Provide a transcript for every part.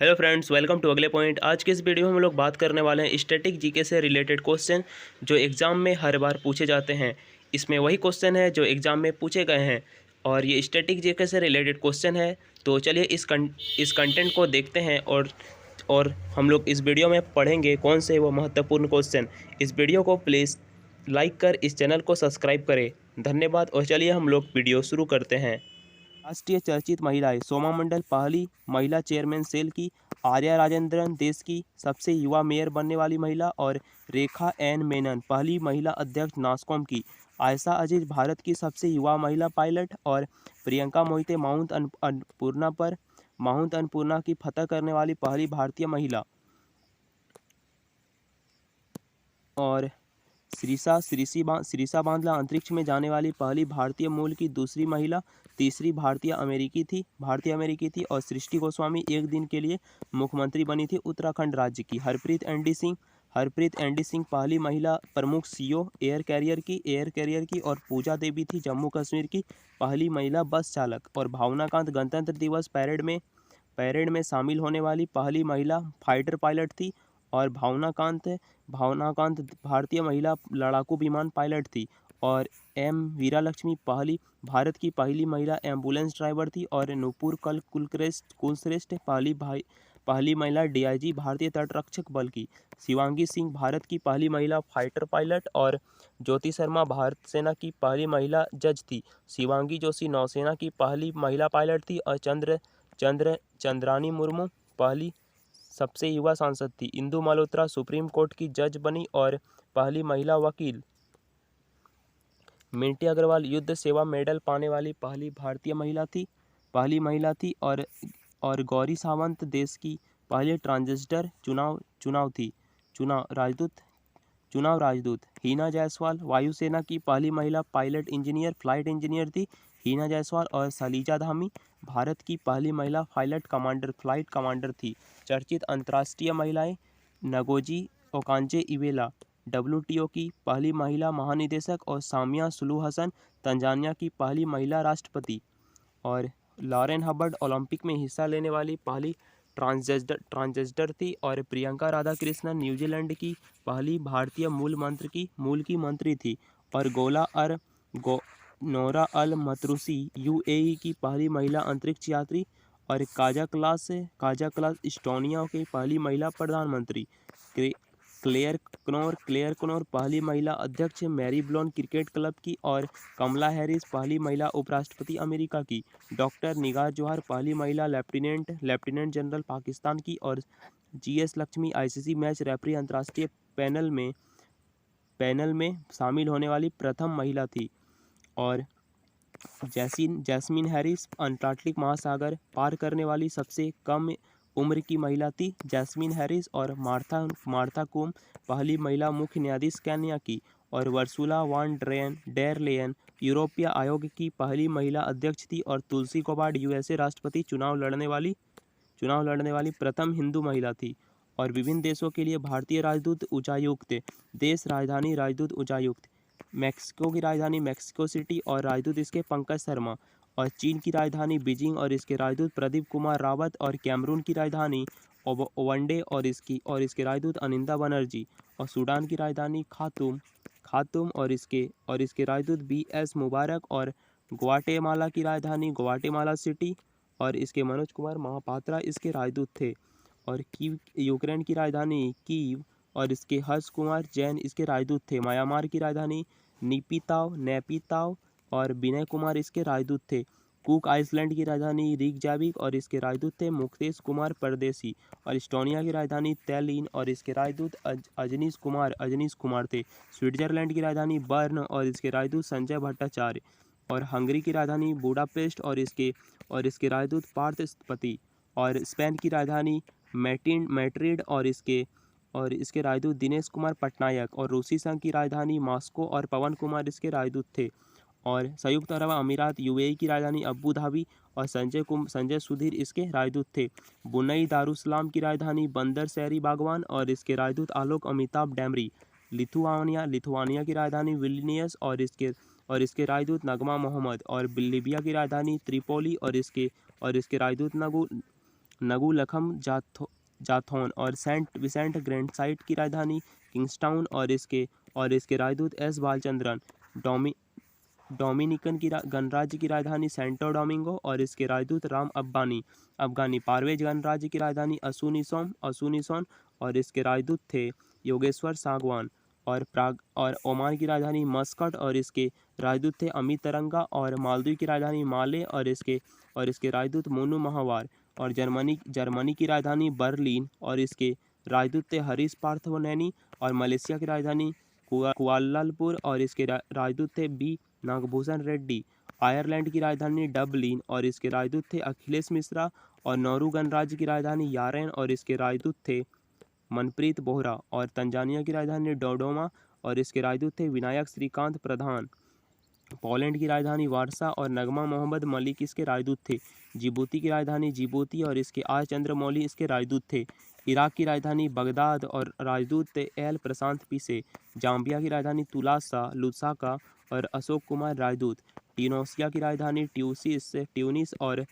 Hello friends, welcome to अगले point. आज के इस वीडियो में हम लोग बात करने वाले हैं स्टैटिक जीके से रिलेटेड क्वेश्चन जो एग्ज़ाम में हर बार पूछे जाते हैं। इसमें वही क्वेश्चन है जो एग्ज़ाम में पूछे गए हैं और ये स्टैटिक जीके से रिलेटेड क्वेश्चन है। तो चलिए इस कंटेंट को देखते हैं और हम लोग इस वीडियो में पढ़ेंगे कौन से वो महत्वपूर्ण क्वेश्चन। इस वीडियो को प्लीज़ लाइक कर इस चैनल को सब्सक्राइब करें। धन्यवाद। और चलिए हम लोग वीडियो शुरू करते हैं। राष्ट्रीय चर्चित महिलाएं सोमा मंडल पहली महिला चेयरमैन सेल की, आर्या राजेंद्रन देश की सबसे युवा मेयर बनने वाली महिला और रेखा एन मेनन पहली महिला अध्यक्ष नास्कॉम की, आयशा अजीज भारत की सबसे युवा महिला पायलट और प्रियंका मोहिते माउंट अन्नपूर्णा की फतह करने वाली पहली भारतीय महिला और श्रीसा बांदला अंतरिक्ष में जाने वाली पहली भारतीय मूल की दूसरी महिला, तीसरी भारतीय अमेरिकी थी और सृष्टि गोस्वामी एक दिन के लिए मुख्यमंत्री बनी थी उत्तराखंड राज्य की। हरप्रीत एंडी सिंह पहली महिला प्रमुख सीईओ एयर कैरियर की और पूजा देवी थी जम्मू कश्मीर की पहली महिला बस चालक। और भावनाकांत गणतंत्र दिवस पैरेड में शामिल होने वाली पहली महिला फाइटर पायलट थी और भावनाकांत भारतीय महिला लड़ाकू विमान पायलट थी। और एम वीरालक्ष्मी भारत की पहली महिला एम्बुलेंस ड्राइवर थी और नूपुर कुलश्रेष्ठ पहली महिला डीआईजी भारतीय तटरक्षक बल की। शिवांगी सिंह भारत की पहली महिला फाइटर पायलट और ज्योति शर्मा भारत सेना की पहली महिला जज थी। शिवांगी जोशी नौसेना की पहली महिला पायलट थी और चंद्रानी मुर्मू पहली सबसे युवा सांसद थी। इंदु मल्होत्रा सुप्रीम कोर्ट की जज बनी और पहली महिला वकील। मिंटी अग्रवाल युद्ध सेवा मेडल पाने वाली पहली भारतीय महिला थी और गौरी सावंत देश की पहली ट्रांसजेंडर चुनाव राजदूत। हीना जायसवाल वायुसेना की पहली महिला फ्लाइट इंजीनियर थी। हीना जायसवाल और सलीजा धामी भारत की पहली महिला फ्लाइट कमांडर थी। चर्चित अंतर्राष्ट्रीय महिलाएं नगोजी ओकांजे-इवेला WTO की पहली महिला महानिदेशक और सामिया सुलूहु हसन तंजानिया की पहली महिला राष्ट्रपति। और लॉरेन हबर्ड ओलंपिक में हिस्सा लेने वाली पहली ट्रांसजेंडर थी। और प्रियंका राधाकृष्णन न्यूजीलैंड की पहली भारतीय मूल की मंत्री थी। और नोरा अल मतरूसी UAE की पहली महिला अंतरिक्ष यात्री। और काजा क्लास इस्टोनिया की पहली महिला प्रधानमंत्री। क्लेयर कनोर पहली महिला अध्यक्ष मैरी ब्लोन क्रिकेट क्लब की। और कमला हैरिस पहली महिला उपराष्ट्रपति अमेरिका की। डॉक्टर निगार जोहर पहली महिला लेफ्टिनेंट जनरल पाकिस्तान की। और GS Lakshmi ICC match referee अंतर्राष्ट्रीय पैनल में शामिल होने वाली प्रथम महिला थी। और जैस्मीन हैरिस अंटार्कटिक महासागर पार करने वाली सबसे कम उम्र की महिला थी जैस्मीन हैरिस। और मार्था कूम पहली महिला मुख्य न्यायाधीश केन्या की। और वर्सुला वान डेर लेयन यूरोपीय आयोग की पहली महिला अध्यक्ष थी। और तुलसी गबार्ड USA राष्ट्रपति चुनाव लड़ने वाली प्रथम हिंदू महिला थी। और विभिन्न देशों के लिए भारतीय राजदूत उच्चायुक्त। देश राजधानी राजदूत उच्चायुक्त। मैक्सिको की राजधानी मैक्सिको सिटी और राजदूत इसके पंकज शर्मा। और चीन की राजधानी बीजिंग और इसके राजदूत प्रदीप कुमार रावत। और कैमरून की राजधानी ओवंडे और इसके राजदूत अनिंदा बनर्जी। और सूडान की राजधानी खातूम और इसके राजदूत BS मुबारक। और ग्वाटेमाला की राजधानी ग्वाटेमाला सिटी और इसके मनोज कुमार महापात्रा इसके राजदूत थे। और यूक्रेन की राजधानी कीव और इसके हर्ष कुमार जैन इसके राजदूत थे। म्यांमार की राजधानी नेपिताव और विनय कुमार इसके राजदूत थे। कुक आइसलैंड की राजधानी रिकजाविक और इसके राजदूत थे मुक्तेश कुमार परदेसी। और इस्टोनिया की राजधानी तैलिन और इसके राजदूत अजनीश कुमार थे। स्विट्जरलैंड की राजधानी बर्न और इसके राजदूत संजय भट्टाचार्य। और हंगरी की राजधानी बुडापेस्ट और इसके राजदूत पार्थ स्पति। और स्पेन की राजधानी मैड्रिड और इसके राजदूत दिनेश कुमार पटनायक। और रूसी संघ की राजधानी मॉस्को और पवन कुमार इसके राजदूत थे। और संयुक्त अरब अमीरात UAE की राजधानी अबू धाबी और संजय सुधीर इसके राजदूत थे। बुनई दारुसलाम की राजधानी बंदर शहरी बागवान और इसके राजदूत आलोक अमिताभ डैमरी। लिथुआनिया की राजधानी विल्नियस और इसके राजदूत नगमा मोहम्मद। और लीबिया की राजधानी त्रिपोली और इसके राजदूत नगुलखम जाथौन और सेंट विसेंट ग्रैंड साइट की राजधानी किंग्सटाउन और इसके राजदूत एस बालचंद्रन। डोमिनिकन की गणराज्य की राजधानी सेंटो डोमिंगो और इसके राजदूत राम अफगानी पारवेज गणराज्य की राजधानी असुनिसोन और इसके राजदूत थे योगेश्वर सागवान। और प्राग और ओमान की राजधानी मस्कट और इसके राजदूत थे अमित तरंगा। और मालदीव की राजधानी माले और इसके राजदूत मोनू महावार। और जर्मनी की राजधानी बर्लिन और इसके राजदूत थे हरीश पार्थोनेनी। और मलेशिया की राजधानी कुआलालंपुर और इसके राजदूत थे बी नागभूषण रेड्डी। आयरलैंड की राजधानी डबलिन और इसके राजदूत थे अखिलेश मिश्रा। और नौरू गणराज्य की राजधानी यारेन और इसके राजदूत थे मनप्रीत बोहरा। और तंजानिया की राजधानी डोडोमा और इसके राजदूत थे विनायक श्रीकांत प्रधान। पोलैंड की राजधानी वारसा और नगमा मोहम्मद मलिक इसके राजदूत थे। जिबूती की राजधानी जिबूती और इसके आर चंद्रमौली इसके राजदूत थे। इराक की राजधानी बगदाद और राजदूत थे एल प्रशांत पीसे। जाम्बिया की राजधानी तुलासा लुसाका और अशोक कुमार राजदूत। ट्यूनीशिया की राजधानी ट्यूनिस और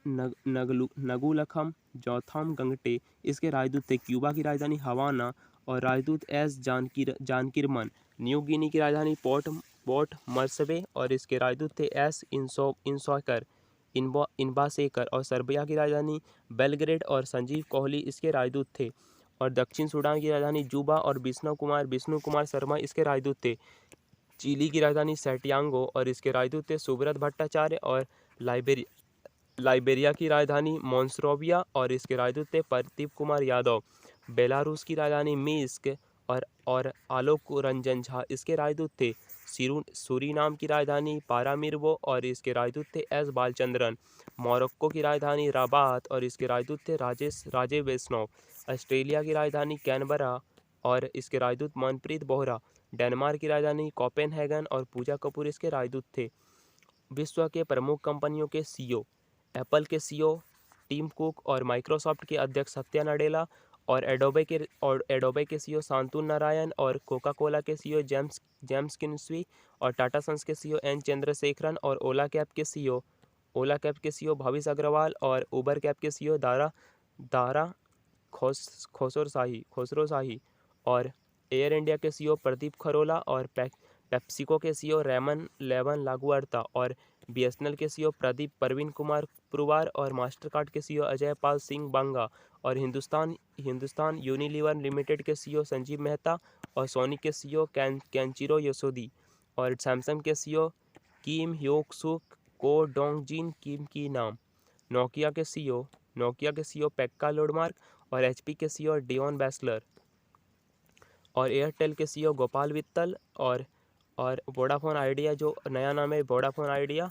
नगुलखम जोथाम गंगटे इसके राजदूत थे। क्यूबा की राजधानी हवाना और राजदूत एस जानकीरमन। न्यू गिनी की राजधानी पोर्ट मर्सबे और इसके राजदूत थे एस इनबासेकर। और सर्बिया की राजधानी बेलग्रेड और संजीव कोहली इसके राजदूत थे। और दक्षिण सूडान की राजधानी जुबा और विष्णु कुमार शर्मा इसके राजदूत थे। चिली की राजधानी सैंटियागो और इसके राजदूत थे सुब्रत भट्टाचार्य। और लाइबेरिया की राजधानी मोन्सरोविया और इसके राजदूत थे प्रदीप कुमार यादव। बेलारूस की राजधानी मिन्स्क और आलोक रंजन झा इसके राजदूत थे। सूरीनाम की राजधानी पारामिरवो और इसके राजदूत थे एस बालचंद्रन। मोरक्को की राजधानी रबात और इसके राजदूत थे राजे वैष्णव। ऑस्ट्रेलिया की राजधानी कैनबरा और इसके राजदूत मनप्रीत बोहरा। डेनमार्क की राजधानी कोपेनहेगन और पूजा कपूर इसके राजदूत थे। विश्व के प्रमुख कंपनियों के सीईओ एप्पल के सीईओ टिम कुक और माइक्रोसॉफ्ट के अध्यक्ष सत्या नडेला और एडोबे के सीईओ शांतनु नारायण और कोका कोला के सीईओ जेम्स किन्सवी और टाटा सन्स के सीईओ एन चंद्रशेखरन और ओला कैब के सीईओ भविष अग्रवाल और उबर कैब के सीईओ दारा खोसरो शाही और एयर इंडिया के सीईओ प्रदीप खरोला और पेप्सिको के सीईओ रेमन लेवन लागुआर्ता और बीएसएनएल के सीईओ प्रवीण कुमार पुरवार और मास्टरकार्ड के सीईओ अजय पाल सिंह बांगा और हिंदुस्तान यूनिलीवर लिमिटेड के सीईओ संजीव मेहता और सोनी के सीईओ केंचिरो यशोदी और सैमसंग के सीईओ किम ह्योक सुक को डोंगजिन किम की नाम। नोकिया के सीईओ पेक्का लोडमार्क और एचपी के सीईओ डियोन बैसलर और एयरटेल के सीईओ गोपाल वित्तल और वोडाफोन आइडिया जो नया नाम है वोडाफोन आइडिया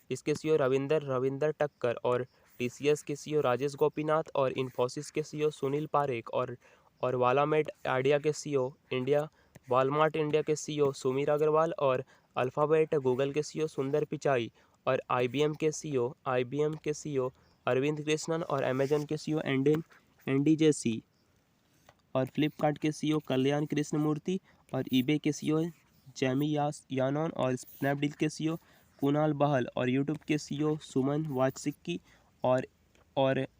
इसके सीईओ रविंदर टक्कर और टीसीएस के सीईओ राजेश गोपीनाथ और इन्फोसिस के सीईओ सुनील पारेख और वालामेड आइडिया के सीईओ वालमार्ट इंडिया के सीईओ सुमीर अग्रवाल और अल्फाबेट गूगल के सीईओ सुंदर पिचाई और आईबीएम के सीईओ अरविंद कृष्णन और अमेजन के सीईओ एंडी जेसी और फ्लिपकार्ट के सीईओ कल्याण कृष्णमूर्ति और ईबे के सीईओ जेमी यानोन और स्नैपडील के सीईओ कुणाल बहल और यूट्यूब के सीईओ सुमन वाचस्की और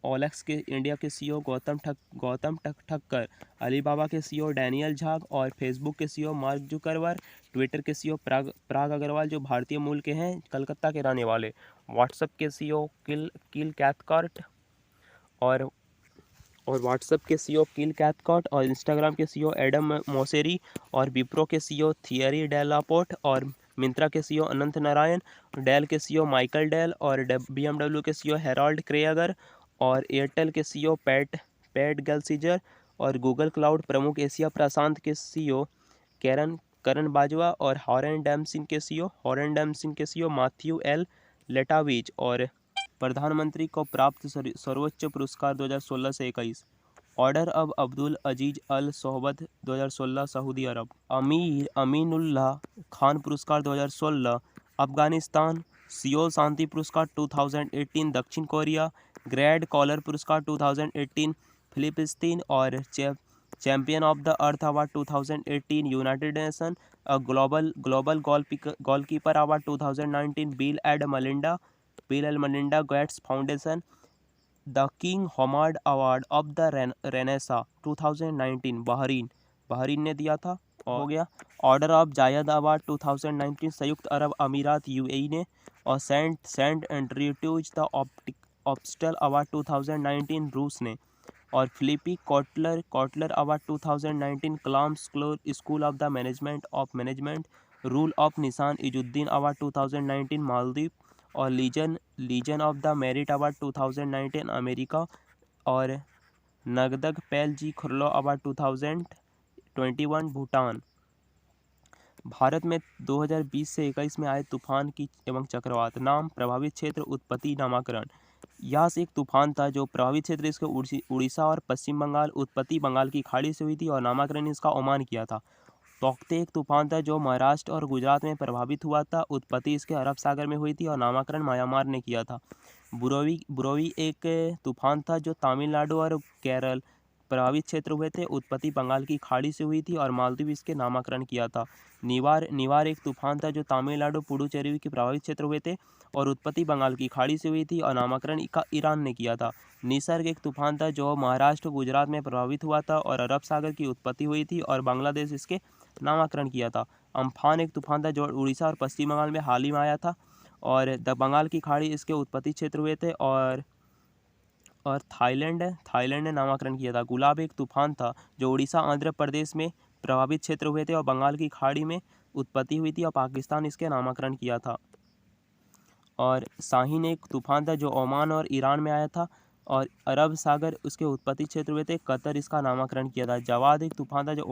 ओलेक्स के इंडिया के सीईओ गौतम ठक्कर, अलीबाबा के सीईओ डैनियल झा और फेसबुक के सीईओ मार्क जुकरबर्ग, ट्विटर के सीईओ पराग अग्रवाल जो भारतीय मूल के हैं, कलकत्ता के रहने वाले, व्हाट्सएप के सीईओ किल कैथकार्ट और व्हाट्सएप के सीईओ किल कैथकार्ट और इंस्टाग्राम के सीईओ एडम मोसेरी और विप्रो के सीईओ थियरी डेलापोर्ट और मिंत्रा के सीईओ अनंत नारायण, डेल के सीईओ माइकल डेल और बीएमडब्ल्यू के सीईओ हेराल्ड क्रेगर और एयरटेल के सीईओ पैट गल्सिजर और गूगल क्लाउड प्रमुख एशिया प्रशांत के सीईओ करण बाजवा और हॉरेन डैमसिन के सीईओ मैथ्यू एल लेटाविच और प्रधानमंत्री को प्राप्त सर्वोच्च पुरस्कार 2016 से 21 order of Abdul Aziz Al Saud 2016 Saudi अरब, अमीर अमीनुल्लाह खान पुरस्कार 2016 अफगानिस्तान, सियोल शांति पुरस्कार 2018 दक्षिण कोरिया, ग्रैंड कॉलर पुरस्कार 2018 फिलिस्तीन और champion of the earth award 2018 United Nation, global goalkeeper award 2019 Bill and Melinda Gates Foundation, the King Hamad award of the Renaissance 2019 Bahrain ने दिया था, हो गया। ऑर्डर ऑफ जायद अवार्ड 2019 संयुक्त अरब अमीरात यूएई ने, और Saint Andrews the apostle award 2019 रूस ने, और फिलिपी कॉटलर अवार्ड 2019 क्लाम school of the management rule of Nishan Izzuddeen award 2019 Maldives, और Legion of the Merit award 2019 America, और नगदग पैल जी खुरलो अवार्ड 2021 भूटान। भारत में 2020 से 21 में आए तूफान की एवं चक्रवात नाम, प्रभावित क्षेत्र, उत्पत्ति, नामकरण। यह एक तूफान था जो प्रभावित क्षेत्र इसके उड़ीसा और पश्चिम बंगाल, उत्पत्ति बंगाल की खाड़ी से हुई थी, और नामकरण इसका ओमान किया था। तौकते एक तूफान था जो महाराष्ट्र और गुजरात में प्रभावित हुआ था, उत्पत्ति इसके अरब सागर में हुई थी, और नामकरण म्यांमार ने किया था। बुरोवी एक तूफान था जो तमिलनाडु और केरल प्रभावित क्षेत्र हुए थे, उत्पत्ति बंगाल की खाड़ी से हुई थी, और मालदीव इसके नामकरण किया था। निवार एक तूफान था जो तमिलनाडु पुडुचेरी के प्रभावित क्षेत्र हुए थे, और उत्पत्ति बंगाल की खाड़ी से हुई थी, और नामकरण का ईरान ने किया था। निसर्ग एक तूफान था जो महाराष्ट्र गुजरात में प्रभावित हुआ था, और अरब सागर की उत्पत्ति हुई थी, और बांग्लादेश इसके नामकरण किया था। अम्फान एक तूफान था जो उड़ीसा और पश्चिम बंगाल में हाल ही में आया था, और द बंगाल की खाड़ी इसके उत्पत्ति क्षेत्र हुए थे, और थाईलैंड ने नामकरण किया था। गुलाब एक तूफान था जो उड़ीसा आंध्र प्रदेश में प्रभावित क्षेत्र हुए थे, और बंगाल की खाड़ी में उत्पत्ति हुई थी, और पाकिस्तान इसके नामकरण किया था। और शाहीन एक तूफान था जो ओमान और ईरान में आया था, और अरब सागर उसके उत्पत्ति क्षेत्र हुए थे, कतर इसका नामकरण किया था। जवाद एक तूफान था जो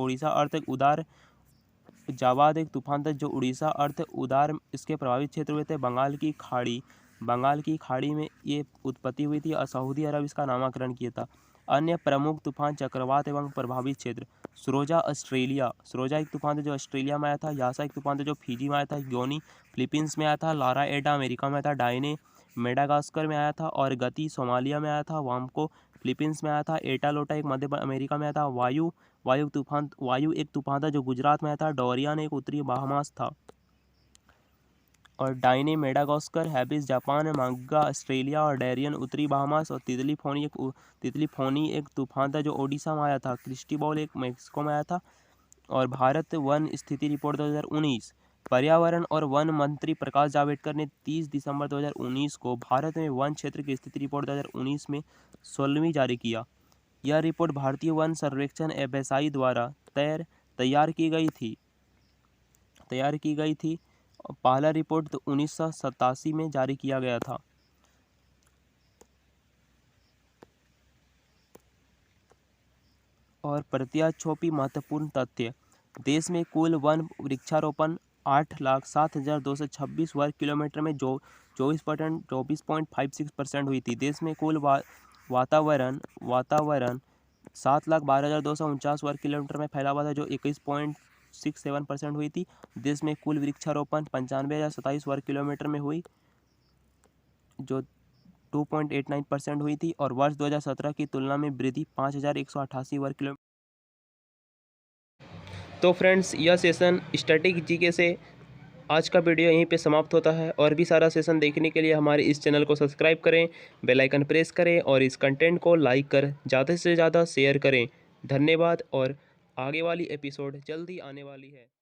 उड़ीसा अर्थ उदार इसके प्रभावित क्षेत्र हुए थे, बंगाल की खाड़ी में ये उत्पत्ति हुई थी, और सऊदी अरब इसका नामकरण किया था। अन्य प्रमुख तूफान, चक्रवात एवं प्रभावित क्षेत्र। सरोजा एक तूफान था जो ऑस्ट्रेलिया में आया था। यासा एक तूफान था जो फिजी में आया था। योनी फिलीपींस में आया था। लारा एडा अमेरिका में आया था। डाइने मेडागास्कर में आया था, और गति सोमालिया में आया था। वामको फिलीपींस में आया था। एटा लोटा एक मध्य अमेरिका में आया था। वायु एक तूफान था जो गुजरात में आया था। डोरियान एक उत्तरी बहामास था, और डाइने मेडागास्कर, हैबिस जापान, मांगा ऑस्ट्रेलिया, और डेरियन उत्तरी बहामास, और तितली फोनी एक तूफान था जो ओडिशा में आया था। क्रिस्टीबॉल एक मेक्सिको में आया था। और भारत वन स्थिति रिपोर्ट 2019। पर्यावरण और वन मंत्री प्रकाश जावड़ेकर ने 30 दिसंबर 2019 को भारत में वन क्षेत्र की स्थिति रिपोर्ट 2019 में 16वीं जारी किया। यह रिपोर्ट भारतीय वन सर्वेक्षण एफएसआई द्वारा तैयार की गई थी। पहला रिपोर्ट तो 1987 में जारी किया गया था। और प्रत्याशोपी महत्वपूर्ण तथ्य। देश में कुल वन वृक्षारोपण 8,07,226 वर्ग किलोमीटर में जो 24.56% हुई थी। देश में कुल वातावरण 7,12,249 वर्ग किलोमीटर में फैला हुआ था, जो 21.67% हुई थी। देश में कुल वृक्षारोपण 95,027 वर्ग किलोमीटर में हुई, जो 2.89% हुई थी, और वर्ष 2017 की तुलना में वृद्धि 5,188 वर्ग किलोमीटर। तो फ्रेंड्स, यह सेशन स्टैटिक जीके से आज का वीडियो यहीं पे समाप्त होता है। और भी सारा सेशन देखने के लिए हमारे इस चैनल को सब्सक्राइब करें, बेल आइकन प्रेस करें, और इस कंटेंट को लाइक कर ज़्यादा से ज़्यादा शेयर करें। धन्यवाद, और आगे वाली एपिसोड जल्दी आने वाली है।